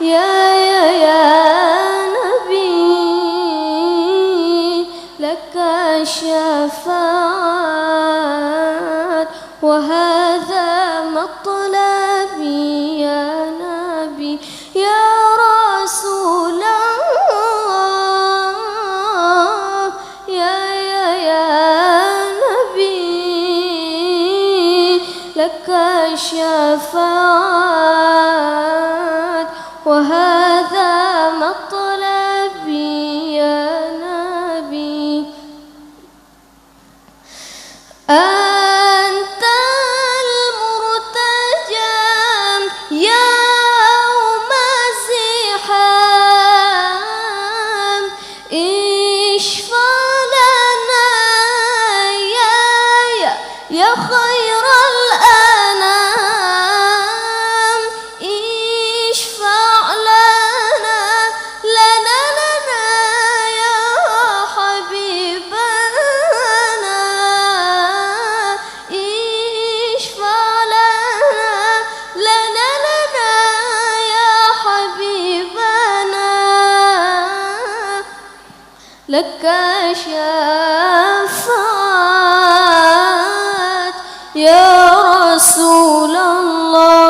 يا نبي لك الشفاعة وهذا مطلبي يا نبي يا رسول الله يا نبي لك الشفاعة وهذا مطلبي يا نبي أنت المرتجى يوم الزحام اشفع لنا يا خير الأنام اشفع لنا يا حبيبنا اشفع لنا يا حبيبنا لك شفاعة يا رسول الله